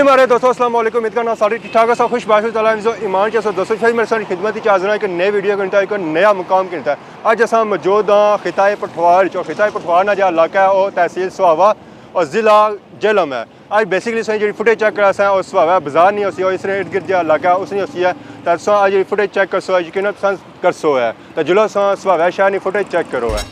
जी हमारे दोस्तों अस्सलाम वालेकुम। उम्मीद करना सारी ठीक ठाक है, सब खुश बाश जो ईमान के सब दोस्तों फिर मेरे साथ खिदमत ही हाजिर है एक नए वीडियो घंटा एक नया मुकाम घंटा अज अस मौजूद हाँ खिताए पठवार जो खिताए पठवार ना जो इलाका है वो तहसील सुहावा और ज़िला जेहलम है। आज बेसिकली सही जी फुटेज चेक करा और सुहावा बाजार नहीं होती इस इर्द गिर्द जो इलाका उस नहीं होती है तो आज फुटेज चेक करसो यकीन पसंद करसो है तो जुलो सुहावा शहर की फुटेज चेक करो है।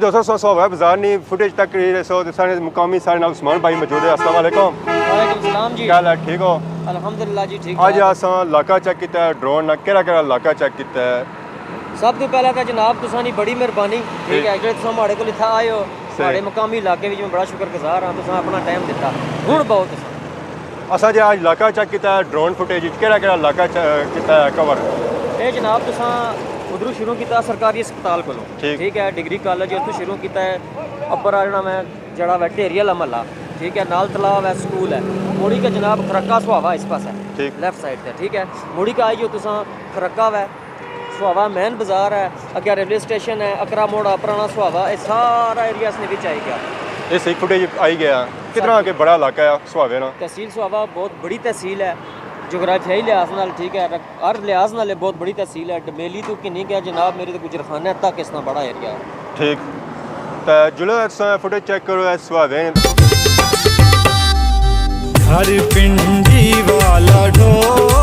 दोस्तों सोवा बाजार नहीं फुटेज तक सो सारे मुकामी सारे नाल उस्मान भाई मौजूद है। अस्सलाम वालेकुम। वालेकुम सलाम जी। क्या हाल है, ठीक हो? अल्हम्दुलिल्लाह जी ठीक अज अस इलाका चेक किया ड्रोन ना केड़ा इलाका चेक किया? सब तो पहले तो जनाब तुसानी बड़ी मेहरबानी, ठीक है, जेह्ड़े तुस साढ़े कोल इत्थै आए हो साढ़े मुकामी इलाके में मैं बड़ा शुक्रगुजार हाँ, तुसां अपना टाइम दिता। हुण बहुत असा जो अज इलाका चेक किया ड्रोन फुटेज केड़ा इलाका किया कवर? ये जनाब तुसां उधरों शुरू किया सरकारी अस्पताल को, ठीक है, डिग्री कॉलेज उत्थों शुरू किया है। अपर जेह्ड़ा मैं जड़ा वै ढेरी आह्ला महल्ला, ठीक है, नाल तलाब है, स्कूल है, मुड़ी का जनाब खरक्का सुहावा इस पास है लेफ्ट साइड से, ठीक है, मुड़ी का आई जो तुसां खरक्का वै सुहावा मैन बाजार है, अगर रेलवे स्टेशन है, अकरा मोड़ पुराना सुहावा, ये सारा एरिया इसने बिच आई गया। ये सही फुटेज आई गया कितना के बड़ा इलाका है सुहावे ना? तहसील सुहावा बहुत बड़ी तहसील है, जोग्राफियाई लिहाज नाल, ठीक है, हर लिहाज नाल बहुत बड़ी तहसील है। डमेली तो कि नहीं गया जनाब, मेरे तो गुजरखाना तक इतना बड़ा एरिया है। ठीक तो जुलो फुटेज चेक करो सुहावे हर पिंडी वाला ढोल